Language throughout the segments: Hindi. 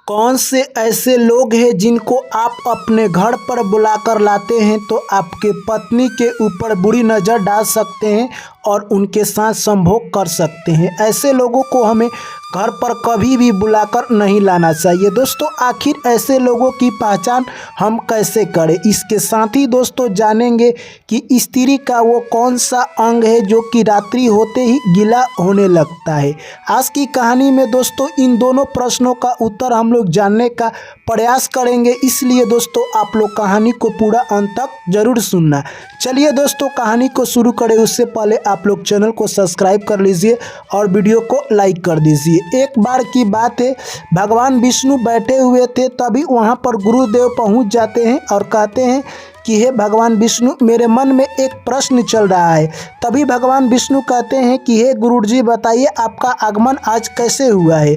कौन से ऐसे लोग हैं जिनको आप अपने घर पर बुलाकर लाते हैं तो आपके पत्नी के ऊपर बुरी नज़र डाल सकते हैं और उनके साथ संभोग कर सकते हैं। ऐसे लोगों को हमें घर पर कभी भी बुलाकर नहीं लाना चाहिए। दोस्तों, आखिर ऐसे लोगों की पहचान हम कैसे करें? इसके साथ ही दोस्तों जानेंगे कि स्त्री का वो कौन सा अंग है जो कि रात्रि होते ही गीला होने लगता है। आज की कहानी में दोस्तों इन दोनों प्रश्नों का उत्तर हम लोग जानने का प्रयास करेंगे, इसलिए दोस्तों आप लोग कहानी को पूरा अंत तक जरूर सुनना। चलिए दोस्तों कहानी को शुरू करें उससे पहले आप लोग चैनल को सब्सक्राइब कर लीजिए और वीडियो को लाइक कर दीजिए। एक बार की बात है, भगवान विष्णु बैठे हुए थे, तभी वहाँ पर गुरुदेव पहुँच जाते हैं और कहते हैं कि हे भगवान विष्णु, मेरे मन में एक प्रश्न चल रहा है। तभी भगवान विष्णु कहते हैं कि हे गुरुजी बताइए आपका आगमन आज कैसे हुआ है।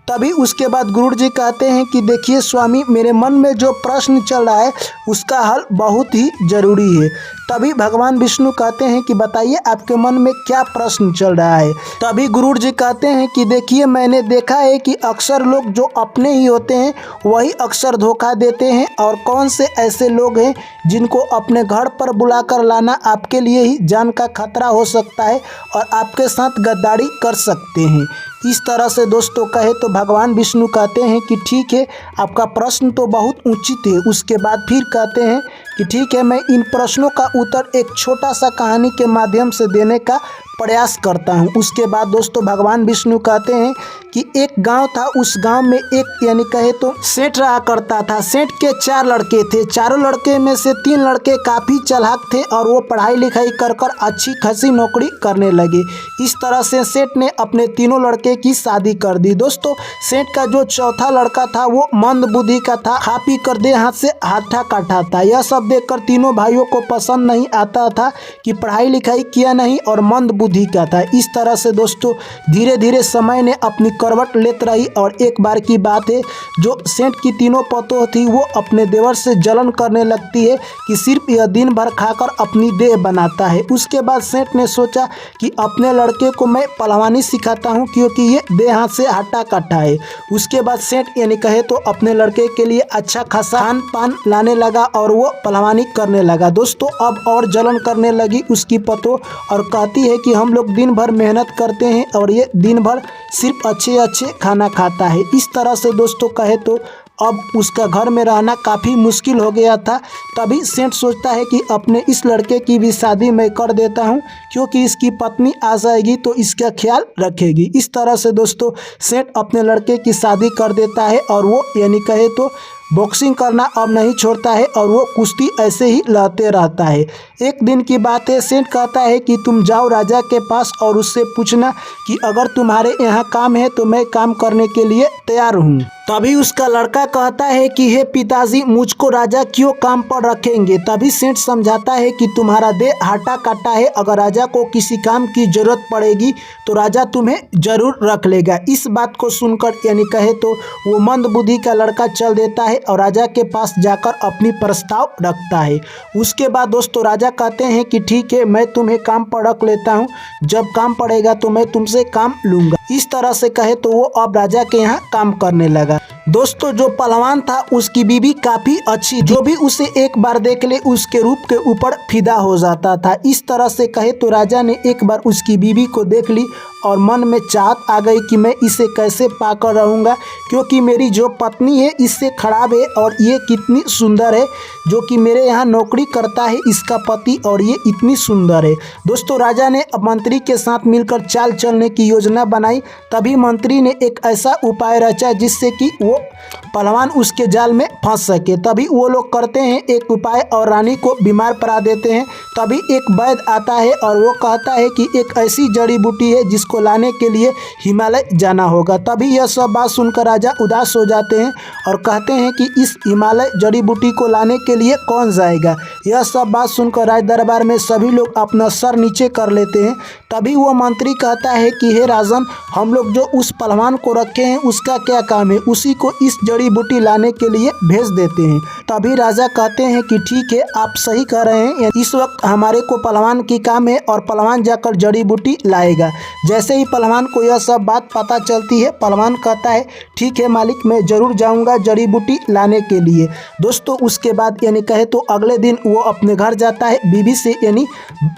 तभी उसके बाद गुरुजी कहते हैं कि देखिए स्वामी, मेरे मन में जो प्रश्न चल रहा है उसका हल बहुत ही ज़रूरी है। तभी भगवान विष्णु कहते हैं कि बताइए आपके मन में क्या प्रश्न चल रहा है। तभी गुरुजी कहते हैं कि देखिए, मैंने देखा है कि अक्सर लोग जो अपने ही होते हैं वही अक्सर धोखा देते हैं, और कौन से ऐसे लोग हैं जिनको अपने घर पर बुलाकर लाना आपके लिए ही जान का खतरा हो सकता है और आपके साथ गद्दारी कर सकते हैं। इस तरह से दोस्तों कहे तो भगवान विष्णु कहते हैं कि ठीक है, आपका प्रश्न तो बहुत उचित है। उसके बाद फिर कहते हैं कि ठीक है, मैं इन प्रश्नों का उत्तर एक छोटा सा कहानी के माध्यम से देने का प्रयास करता हूँ। उसके बाद दोस्तों भगवान विष्णु कहते हैं कि एक गांव था, उस गांव में एक यानी कहे तो सेठ रहा करता था। सेठ के 4 लड़के थे। चारों लड़के में से 3 लड़के काफ़ी चालाक थे और वो पढ़ाई लिखाई कर अच्छी खासी नौकरी करने लगे। इस तरह से सेठ ने अपने तीनों लड़के की शादी कर दी। दोस्तों, सेठ का जो चौथा लड़का था वो मंद बुद्धि का था, खा पी कर दे हाथ से हाथा काटा था। यह सब देखकर तीनों भाइयों को पसंद नहीं आता था कि पढ़ाई लिखाई किया नहीं और मंद बुद्धि का था। इस तरह से दोस्तों धीरे धीरे समय ने अपनी करवट लेत रही और एक बार की बात है, जो सेठ की तीनों पतोह थी वो अपने देवर से जलन करने लगती है कि सिर्फ यह दिन भर खाकर अपनी देह बनाता है। उसके बाद सेठ ने सोचा कि अपने लड़के को मैं पहलवानी सिखाता हूँ, क्योंकि ये देह हाथ से हट्टा कट्टा है। उसके बाद सेठ यानी कहे तो अपने लड़के के लिए अच्छा खासा खान पान लाने लगा और वो पहलवानी करने लगा। दोस्तों अब और जलन करने लगी उसकी पतोह और कहती है कि हम लोग दिन भर मेहनत करते हैं और ये दिन भर सिर्फ अच्छे खाना खाता है। इस तरह से दोस्तों कहे तो अब उसका घर में रहना काफ़ी मुश्किल हो गया था। तभी सेठ सोचता है कि अपने इस लड़के की भी शादी मैं कर देता हूं, क्योंकि इसकी पत्नी आ जाएगी तो इसका ख्याल रखेगी। इस तरह से दोस्तों सेठ अपने लड़के की शादी कर देता है और वो यानी कहे तो बॉक्सिंग करना अब नहीं छोड़ता है और वो कुश्ती ऐसे ही लड़ते रहता है। एक दिन की बात है, सेठ कहता है कि तुम जाओ राजा के पास और उससे पूछना कि अगर तुम्हारे यहाँ काम है तो मैं काम करने के लिए तैयार हूँ। तभी उसका लड़का कहता है कि हे पिताजी, मुझको राजा क्यों काम पर रखेंगे। तभी सेठ समझाता है कि तुम्हारा देह हट्टा कट्टा है, अगर राजा को किसी काम की जरूरत पड़ेगी तो राजा तुम्हें जरूर रख लेगा। इस बात को सुनकर यानी कहे तो वो मंद बुद्धि का लड़का चल देता है और राजा के पास जाकर अपनी प्रस्ताव रखता है। उसके बाद दोस्तों राजा कहते हैं कि ठीक है, मैं तुम्हें काम पर रख लेता हूँ, जब काम पड़ेगा तो मैं तुमसे काम लूँगा। इस तरह से कहे तो वो अब राजा के यहाँ काम करने लगा। दोस्तों जो पहलवान था उसकी बीवी काफ़ी अच्छी, जो भी उसे एक बार देख ले उसके रूप के ऊपर फिदा हो जाता था। इस तरह से कहे तो राजा ने एक बार उसकी बीवी को देख ली और मन में चाहत आ गई कि मैं इसे कैसे पाकर रहूँगा, क्योंकि मेरी जो पत्नी है इससे खराब है और ये कितनी सुंदर है, जो कि मेरे यहाँ नौकरी करता है इसका पति, और ये इतनी सुंदर है। दोस्तों राजा ने मंत्री के साथ मिलकर चाल चलने की योजना बनाई। तभी मंत्री ने एक ऐसा उपाय रचा जिससे कि वो पहलवान उसके जाल में फंस सके। तभी वो लोग करते हैं एक उपाय और रानी को बीमार पड़ा देते हैं। तभी एक वैद्य आता है और वो कहता है कि एक ऐसी जड़ी बूटी है जिसको लाने के लिए हिमालय जाना होगा। तभी यह सब बात सुनकर राजा उदास हो जाते हैं और कहते हैं कि इस हिमालय जड़ी बूटी को लाने के लिए कौन जाएगा। यह सब बात सुनकर राज दरबार में सभी लोग अपना सर नीचे कर लेते हैं। तभी वो मंत्री कहता है कि हे राजन, हम लोग जो उस पहलवान को रखे हैं उसका क्या काम है, उसी को इस जड़ी बूटी लाने के लिए भेज देते हैं। तभी राजा कहते हैं कि ठीक है, आप सही कह रहे हैं, इस वक्त हमारे को पहलवान की काम है और पहलवान जाकर जड़ी बूटी लाएगा। जैसे ही पहलवान को यह सब बात पता चलती है, पहलवान कहता है ठीक है मालिक, मैं ज़रूर जाऊंगा जड़ी बूटी लाने के लिए। दोस्तों उसके बाद यानी कहे तो अगले दिन वो अपने घर जाता है बीवी से यानी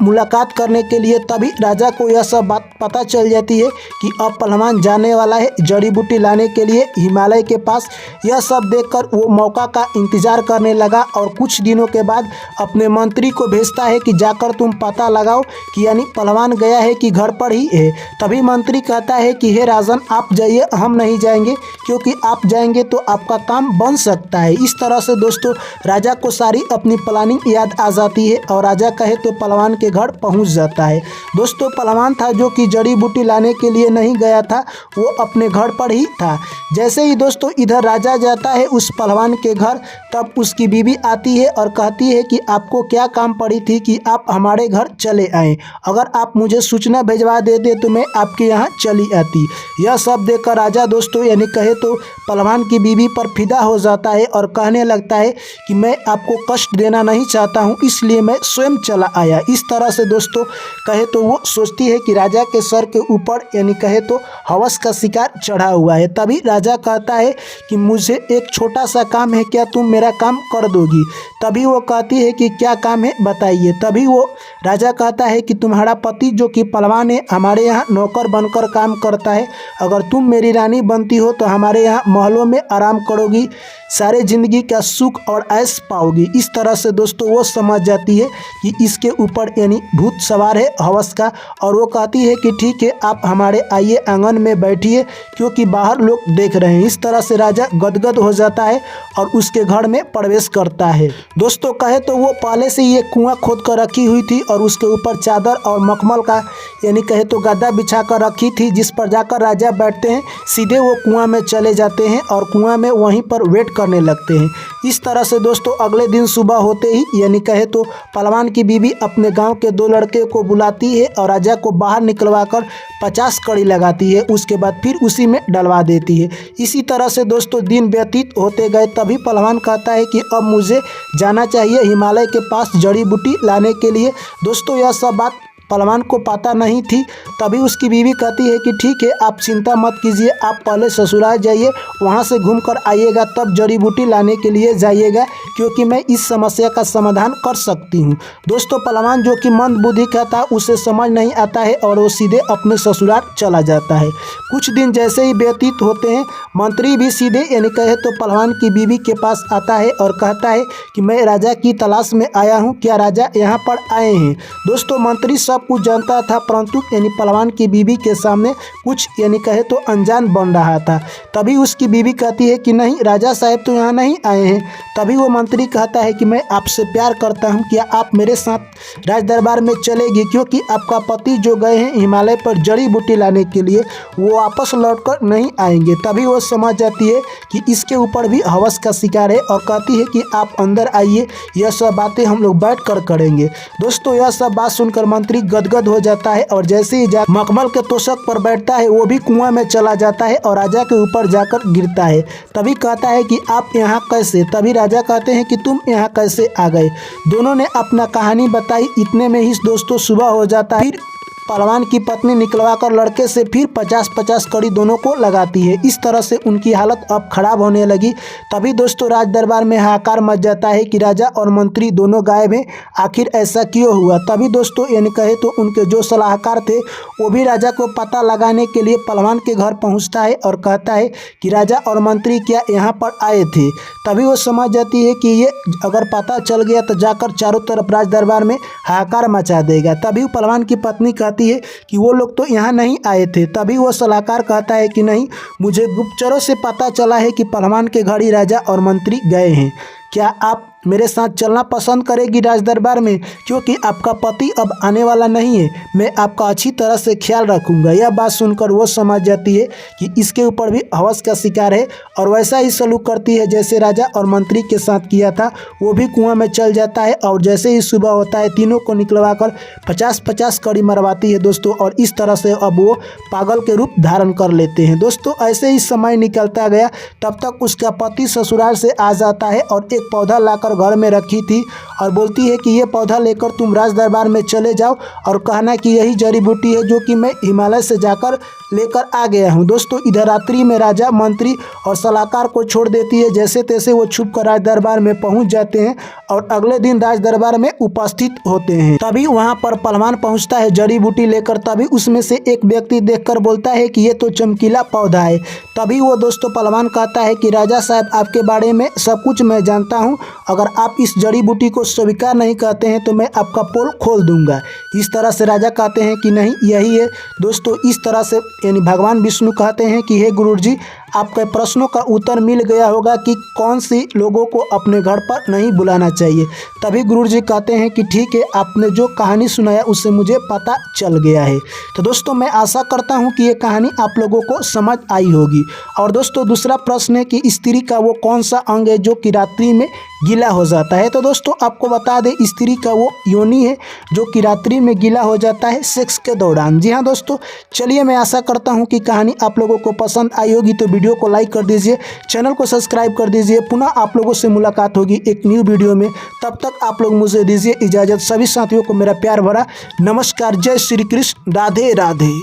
मुलाकात करने के लिए। तभी राजा को यह सब बात पता चल जाती है कि अब पहलवान जाने वाला है जड़ी बूटी लाने के लिए हिमालय के पास। यह सब देखकर वो मौका का इंतज़ार करने लगा और कुछ दिनों के बाद अपने मंत्री को भेजता है कि जाकर तुम पता लगाओ कि यानी पहलवान गया है कि घर पर ही है। तभी मंत्री कहता है कि हे राजन, आप जाइए, हम नहीं जाएंगे, क्योंकि आप जाएंगे तो आपका काम बन सकता है। इस तरह से दोस्तों राजा को सारी अपनी प्लानिंग याद आ जाती है और राजा कहे तो पहलवान के घर पहुंच जाता है। दोस्तों पहलवान था जो कि जड़ी बूटी लाने के लिए नहीं गया था, वो अपने घर पर ही था। जैसे ही दोस्तों इधर राजा जाता है उस पहलवान के घर, तब उसकी बीवी आती है और कहती है कि आपको क्या काम पड़ी थी कि आप हमारे घर चले आए, अगर आप मुझे सूचना भिजवा देते तो मैं आपके यहाँ चली आती। यह सब देखकर राजा दोस्तों यानी कहे तो पहलवान की बीवी पर फिदा हो जाता है और कहने लगता है कि मैं आपको कष्ट देना नहीं चाहता हूँ, इसलिए मैं स्वयं चला आया। इस तरह से दोस्तों कहे तो वो सोचती है कि राजा के सर के ऊपर यानी कहे तो हवस का शिकार चढ़ा हुआ है। तभी राजा कहता है कि मुझे एक छोटा सा काम है, क्या तुम मेरा काम कर दोगी? तभी वो कहती है कि क्या काम है बताइए। तभी वो राजा कहता है कि तुम्हारा पति जो कि पहलवान है हमारे यहाँ नौकर बनकर काम करता है, अगर तुम मेरी रानी बनती हो तो हमारे यहाँ महलों में आराम करोगी, सारे ज़िंदगी का सुख और ऐश पाओगी। इस तरह से दोस्तों वो समझ जाती है कि इसके ऊपर यानी भूत सवार है हवस का, और वो कहती है कि ठीक है, आप हमारे आइए आंगन में बैठिए, क्योंकि बाहर लोग देख रहे हैं। इस तरह से राजा गदगद हो जाता है और उसके घर में प्रवेश करता है। दोस्तों कहे तो वो पहले से ये कुआं खोद कर रखी हुई थी और उसके ऊपर चादर और मखमल का यानी कहे तो गद्दा बिछा कर रखी थी, जिस पर जाकर राजा बैठते हैं। सीधे वो कुआं में चले जाते हैं और कुआं में वहीं पर वेट करने लगते हैं। इस तरह से दोस्तों अगले दिन सुबह होते ही यानी कहे तो पहलवान की बीवी अपने गांव के 2 लड़के को बुलाती है और राजा को बाहर निकलवा कर 50 कड़ी लगाती है, उसके बाद फिर उसी में डलवा देती है। इसी तरह से दोस्तों दिन व्यतीत होते गए। तभी पहलवान कहता है कि अब मुझे जाना चाहिए हिमालय के पास जड़ी बूटी लाने के लिए। दोस्तों यह सब बात पहलवान को पता नहीं थी। तभी उसकी बीवी कहती है कि ठीक है, आप चिंता मत कीजिए, आप पहले ससुराल जाइए, वहाँ से घूम कर आइएगा, तब जड़ी बूटी लाने के लिए जाइएगा, क्योंकि मैं इस समस्या का समाधान कर सकती हूँ। दोस्तों पहलवान जो कि मंद बुद्धि का था, उसे समझ नहीं आता है और वो सीधे अपने ससुराल चला जाता है। कुछ दिन जैसे ही व्यतीत होते हैं, मंत्री भी सीधे यानी कहे तो पहलवान की बीवी के पास आता है और कहता है कि मैं राजा की तलाश में आया हूँ, क्या राजा यहाँ पर आए हैं? दोस्तों मंत्री सब कुछ जानता था, परंतु यानी पहलवान की बीवी के सामने कुछ यानी कहे तो अनजान बन रहा था। तभी उसकी बीवी कहती है कि नहीं, राजा साहब तो यहाँ नहीं आए हैं। तभी वो मंत्री कहता है कि मैं आपसे प्यार करता हूँ, क्या आप मेरे साथ राज दरबार में चलेगी, क्योंकि आपका पति जो गए हैं हिमालय पर जड़ी बूटी लाने के लिए, वो वापस लौट कर नहीं आएंगे। तभी वो समझ जाती है कि इसके ऊपर भी हवस का शिकार है और कहती है कि आप अंदर आइए, यह सब बातें हम लोग बैठ कर करेंगे। दोस्तों यह सब बात सुनकर मंत्री गदगद हो जाता है और जैसे ही मखमल के तोशक पर बैठता है, वो भी कुआं में चला जाता है और राजा के ऊपर जाकर गिरता है। तभी कहता है कि आप यहाँ कैसे? तभी राजा कहते हैं कि तुम यहाँ कैसे आ गए? दोनों ने अपना कहानी बताई। इतने में ही दोस्तों सुबह हो जाता है। फिर पहलवान की पत्नी निकलवा कर लड़के से फिर 50-50 कड़ी दोनों को लगाती है। इस तरह से उनकी हालत अब खराब होने लगी। तभी दोस्तों राज दरबार में हाहाकार मच जाता है कि राजा और मंत्री दोनों गायब हैं, आखिर ऐसा क्यों हुआ? तभी दोस्तों यानी कहे तो उनके जो सलाहकार थे वो भी राजा को पता लगाने के लिए पहलवान के घर पहुंचता है और कहता है कि राजा और मंत्री क्या यहाँ पर आए थे? तभी वो समझ जाती है कि ये अगर पता चल गया तो जाकर चारों तरफ राज दरबार में हाहाकार मचा देगा। तभी पहलवान की पत्नी कहती है कि वो लोग तो यहाँ नहीं आए थे। तभी वो सलाहकार कहता है कि नहीं, मुझे गुप्तचरों से पता चला है कि पहलवान के घर ही राजा और मंत्री गए हैं, क्या आप मेरे साथ चलना पसंद करेगी राज दरबार में, क्योंकि आपका पति अब आने वाला नहीं है। मैं आपका अच्छी तरह से ख्याल रखूंगा। यह बात सुनकर वो समझ जाती है कि इसके ऊपर भी हवस का शिकार है और वैसा ही सलूक करती है जैसे राजा और मंत्री के साथ किया था। वो भी कुआं में चल जाता है और जैसे ही सुबह होता है तीनों को निकलवा कर 50-50 कड़ी मरवाती है दोस्तों, और इस तरह से अब वो पागल के रूप धारण कर लेते हैं दोस्तों। ऐसे ही समय निकलता गया, तब तक उसका पति ससुराल से आ जाता है और एक पौधा लाकर घर में रखी थी और बोलती है कि ये पौधा लेकर तुम राज दरबार में चले जाओ और कहना कि यही जड़ी बूटी है जो कि मैं हिमालय से जाकर लेकर आ गया हूँ दोस्तों। इधर रात्रि में राजा, मंत्री और सलाहकार को छोड़ देती है। जैसे तैसे वो छुप कर राज दरबार में पहुंच जाते हैं और अगले दिन राज दरबार में उपस्थित होते हैं। तभी वहां पर पहलवान पहुंचता है जड़ी बूटी लेकर। तभी उसमें से एक व्यक्ति देखकर बोलता है कि ये तो चमकीला पौधा है। तभी वो दोस्तों पहलवान कहता है कि राजा साहब, आपके बारे में सब कुछ मैं जानता हूँ। अगर आप इस जड़ी बूटी को स्वीकार नहीं करते हैं तो मैं आपका पोल खोल दूंगा। इस तरह से राजा कहते हैं कि नहीं, यही है दोस्तों। इस तरह से यानी भगवान विष्णु कहते हैं कि हे गुरुजी, आपके प्रश्नों का उत्तर मिल गया होगा कि कौन सी लोगों को अपने घर पर नहीं बुलाना चाहिए। तभी गुरुजी कहते हैं कि ठीक है, आपने जो कहानी सुनाया उससे मुझे पता चल गया है। तो दोस्तों मैं आशा करता हूं कि ये कहानी आप लोगों को समझ आई होगी। और दोस्तों दूसरा प्रश्न है कि स्त्री का वो कौन सा अंग है जो कि रात्रि में गीला हो जाता है। तो दोस्तों आपको बता दें, स्त्री का वो योनि है जो कि रात्रि में गीला हो जाता है सेक्स के दौरान। जी हाँ दोस्तों, चलिए मैं आशा करता हूँ कि कहानी आप लोगों को पसंद आई होगी। तो वीडियो को लाइक कर दीजिए, चैनल को सब्सक्राइब कर दीजिए। पुनः आप लोगों से मुलाकात होगी एक न्यू वीडियो में। तब तक आप लोग मुझे दीजिए इजाज़त। सभी साथियों को मेरा प्यार भरा नमस्कार। जय श्री कृष्ण, राधे राधे।